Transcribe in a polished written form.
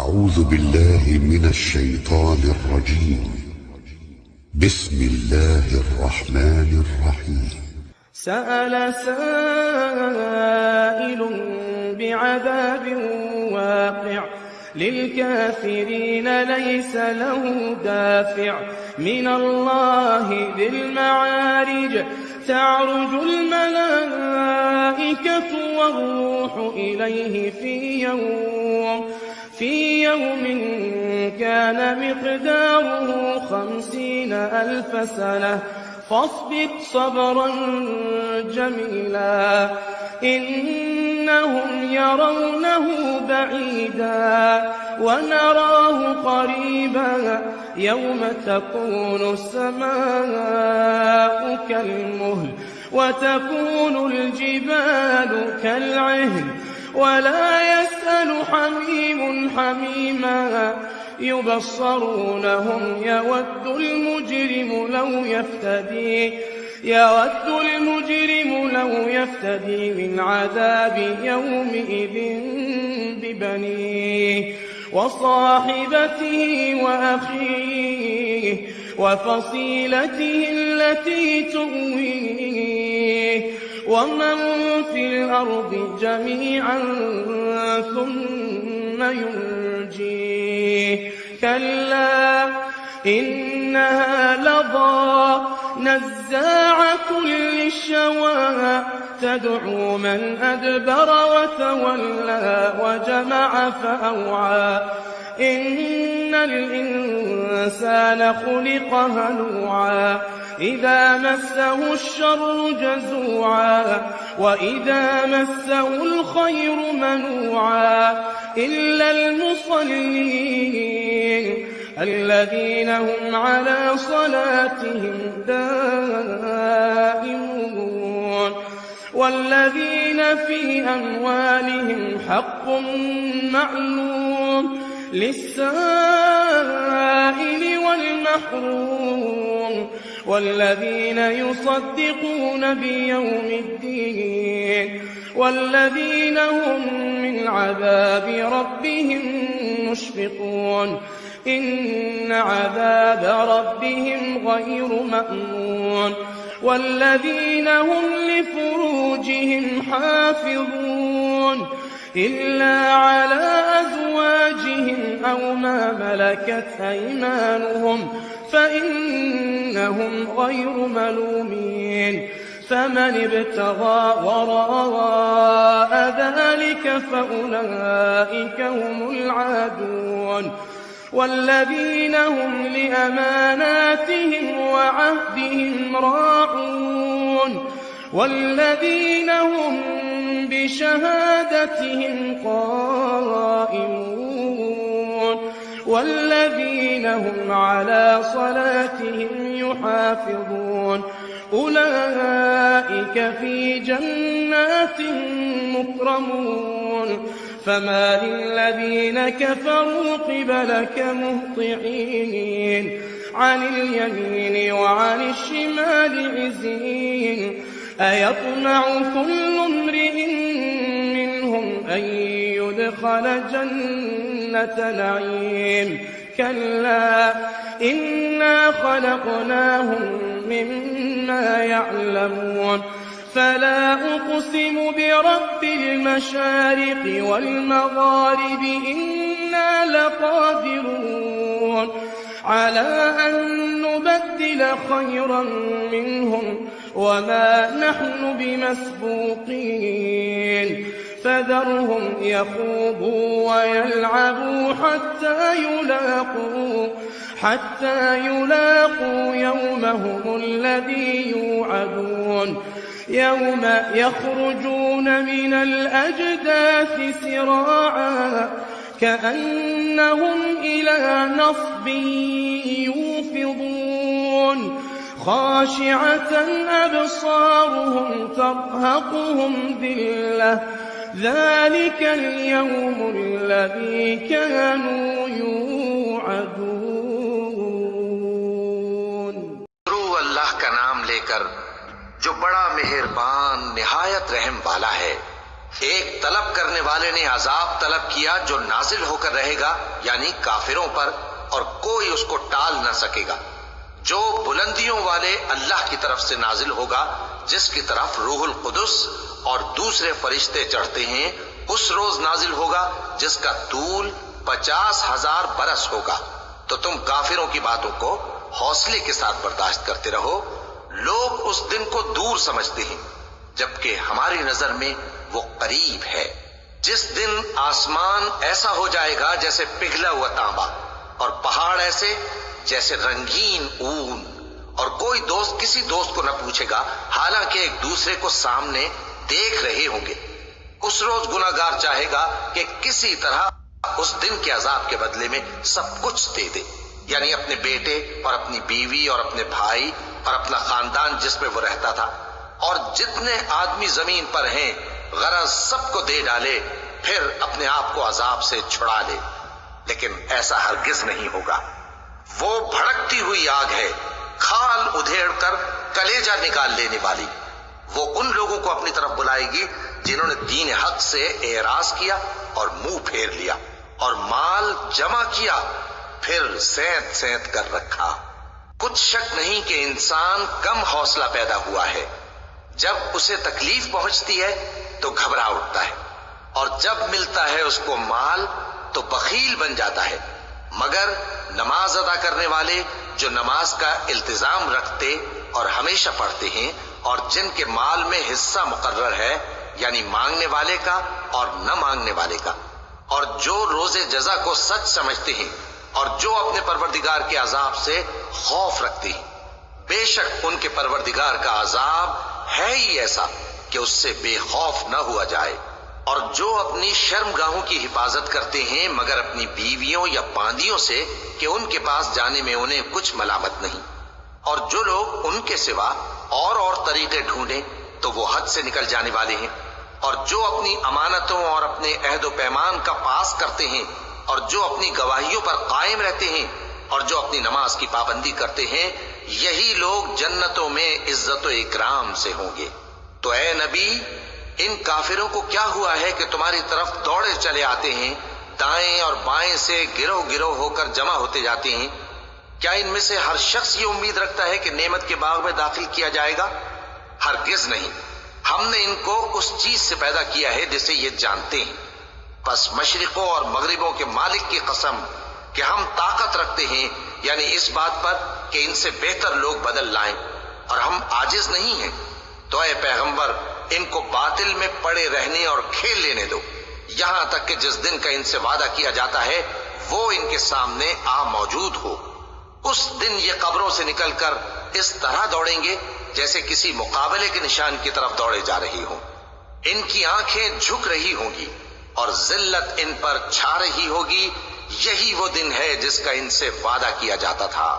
أعوذ بالله من الشيطان الرجيم. بسم الله الرحمن الرحيم. سأل سائل بعذاب واقع للكافرين ليس له دافع من الله ذي المعارج تعرج الملائكة والروح إليه في يوم كان مقداره 50,000 سنة فاصبر صبرا جميلا إنهم يرونه بعيدا ونراه قريبا يوم تكون السماء كالمهل وتكون الجبال كالعهن ولا يسأل حميم حميما يبصرونهم يود المجرم لو يفتدي من عذاب يومئذ ببنيه وصاحبته وأخيه وفصيلته التي تؤويه ومن في الأرض جميعا ثم ينجيه كلا إنها لظى نزاعة للشوى تدعو من أدبر وتولى وجمع فأوعى إن الإنسان خلق هلوعا إذا مسه الشر جزوعا وإذا مسه الخير منوعا إلا المصلين الذين هم على صلاتهم دائمون والذين في أموالهم حق معلوم للسائل والمحروم والذين يصدقون بيوم الدين والذين هم من عذاب ربهم مشفقون إن عذاب ربهم غير مأمون والذين هم لفروجهم حافظون إلا على أزواجهم أو ما ملكت أيمانهم فإنهم غير ملومين فمن ابتغى وراء ذلك فأولئك هم العادون والذين هم لأماناتهم وعهدهم راعون والذين هم بشهادتهم قائمون والذين هم على صلاتهم يحافظون أولئك في جنات مكرمون فما للذين كفروا قبلك مهطعين عن اليمين وعن الشمال عزين أيطمع كل امرئ منهم أن يدخل جنة نعيم كلا إنا خلقناهم مما يعلمون فلا أقسم برب المشارق والمغارب إنا لقادرون على أن نبدل خيرا منهم وما نحن بمسبوقين فذرهم يخوضوا ويلعبوا حتى يلاقوا يومهم الذي يوعدون يوم يخرجون من الأجداث سراعا كأنهم إلى نصب يوفضون خاشعة أبصارهم ترهقهم ذلة ذلك اليوم الذي كانوا يوعدون. اللہ کا نام لے کر جو بڑا مہربان نہایت رحم والا ہے. ایک طلب کرنے والے نے عذاب طلب کیا جو نازل ہو کر رہے گا یعنی کافروں پر، اور کوئی اس کو ٹال نہ سکے گا، جو بلندیوں والے اللہ کی طرف سے نازل ہوگا، جس کی طرف روح القدس اور دوسرے فرشتے چڑھتے ہیں، اس روز نازل ہوگا جس کا طول 50,000 برس ہوگا۔ تو تم کافروں کی باتوں کو حوصلے کے ساتھ برداشت کرتے رہو۔ لوگ اس دن کو دور سمجھتے ہیں جبکہ ہماری نظر میں وہ قریب ہے، جس دن آسمان ایسا ہو جائے گا جیسے پگھلا ہوا تانبا، اور پہاڑ ایسے جیسے رنگین اون، اور کوئی دوست کسی دوست کو نہ پوچھے گا حالانکہ ایک دوسرے کو سامنے دیکھ رہے ہوں گے۔ اس روز گناہگار چاہے گا کہ کسی طرح اس دن کے عذاب کے بدلے میں سب کچھ دے دے، یعنی اپنے بیٹے اور اپنی بیوی اور اپنے بھائی اور اپنا خاندان جس میں وہ رہتا تھا، اور جتنے آدمی زمین پر ہیں غرض سب کو دے ڈالے، پھر اپنے آپ کو عذاب سے چھڑا لے۔ لیکن ایسا ہرگز نہیں ہوگا۔ وہ بھڑکتی ہوئی آگ ہے، کھال ادھیڑ کر کلیجہ نکال لینے والی۔ وہ ان لوگوں کو اپنی طرف بلائے گی جنہوں نے دین حق سے اعراض کیا اور منہ پھیر لیا، اور مال جمع کیا پھر سینت سینت کر رکھا۔ کچھ شک نہیں کہ انسان کم حوصلہ پیدا ہوا ہے، جب اسے تکلیف پہنچتی ہے تو گھبرا اٹھتا ہے، اور جب ملتا ہے اس کو مال تو بخیل بن جاتا ہے۔ مگر نماز ادا کرنے والے جو نماز کا التزام رکھتے اور ہمیشہ پڑھتے ہیں، اور جن کے مال میں حصہ مقرر ہے یعنی مانگنے والے کا اور نہ مانگنے والے کا، اور جو روز جزا کو سچ سمجھتے ہیں، اور جو اپنے پروردگار کے عذاب سے خوف رکھتے ہیں، بے شک ان کے پروردگار کا عذاب ہے ہی ایسا کہ اس سے بے خوف نہ ہوا جائے۔ اور جو اپنی شرمگاہوں کی حفاظت کرتے ہیں مگر اپنی بیویوں یا باندیوں سے کہ ان کے پاس جانے میں انہیں کچھ ملامت نہیں، اور جو لوگ ان کے سوا اور طریقے ڈھونڈیں تو وہ حد سے نکل جانے والے ہیں، اور جو اپنی امانتوں اور اپنے عہد و پیمان کا پاس کرتے ہیں، اور جو اپنی گواہیوں پر قائم رہتے ہیں، اور جو اپنی نماز کی پابندی کرتے ہیں، یہی لوگ جنتوں میں عزت و اکرام سے ہوں گے۔ تو اے نبی، ان کافروں کو کیا ہوا ہے کہ تمہاری طرف دوڑے چلے آتے ہیں، دائیں اور بائیں سے گروہ گروہ ہو کر جمع ہوتے جاتے ہیں؟ کیا ان میں سے ہر شخص یہ امید رکھتا ہے کہ نعمت کے باغ میں داخل کیا جائے گا؟ ہرگز نہیں۔ ہم نے ان کو اس چیز سے پیدا کیا ہے جسے یہ جانتے ہیں۔ پس مشرقوں اور مغربوں کے مالک کی قسم کہ ہم طاقت رکھتے ہیں، یعنی اس بات پر کہ ان سے بہتر لوگ بدل لائیں، اور ہم عاجز نہیں ہیں۔ تو اے پیغمبر، ان کو باطل میں پڑے رہنے اور کھیل لینے دو، یہاں تک کہ جس دن کا ان سے وعدہ کیا جاتا ہے وہ ان کے سامنے آ موجود ہو۔ اس دن یہ قبروں سے نکل کر اس طرح دوڑیں گے جیسے کسی مقابلے کے نشان کی طرف دوڑے جا رہی ہوں۔ ان کی آنکھیں جھک رہی ہوں گی اور ذلت ان پر چھا رہی ہوگی۔ یہی وہ دن ہے جس کا ان سے وعدہ کیا جاتا تھا۔